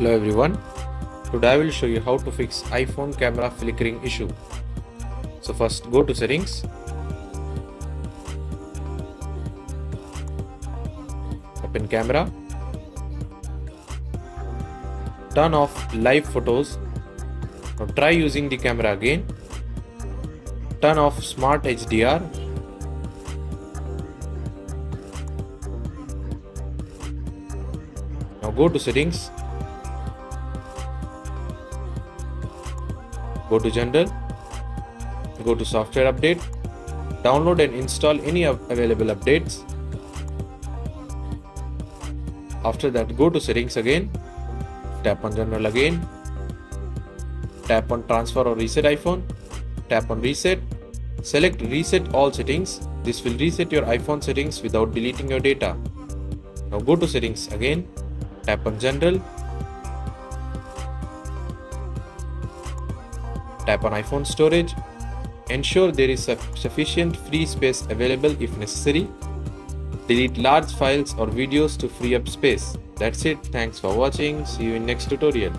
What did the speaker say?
Hello everyone, today I will show you how to fix iPhone camera flickering issue. So first go to settings, open camera, turn off live photos. Now try using the camera again, turn off smart HDR, now go to settings, go to general, go to software update, download and install any available updates. After that go to settings again, tap on general again, tap on transfer or reset iPhone, tap on reset, select reset all settings. This will reset your iPhone settings without deleting your data. Now go to settings again, tap on general, tap on iPhone storage, ensure there is sufficient free space available if necessary. Delete large files or videos to free up space. That's it. Thanks for watching. See you in next tutorial.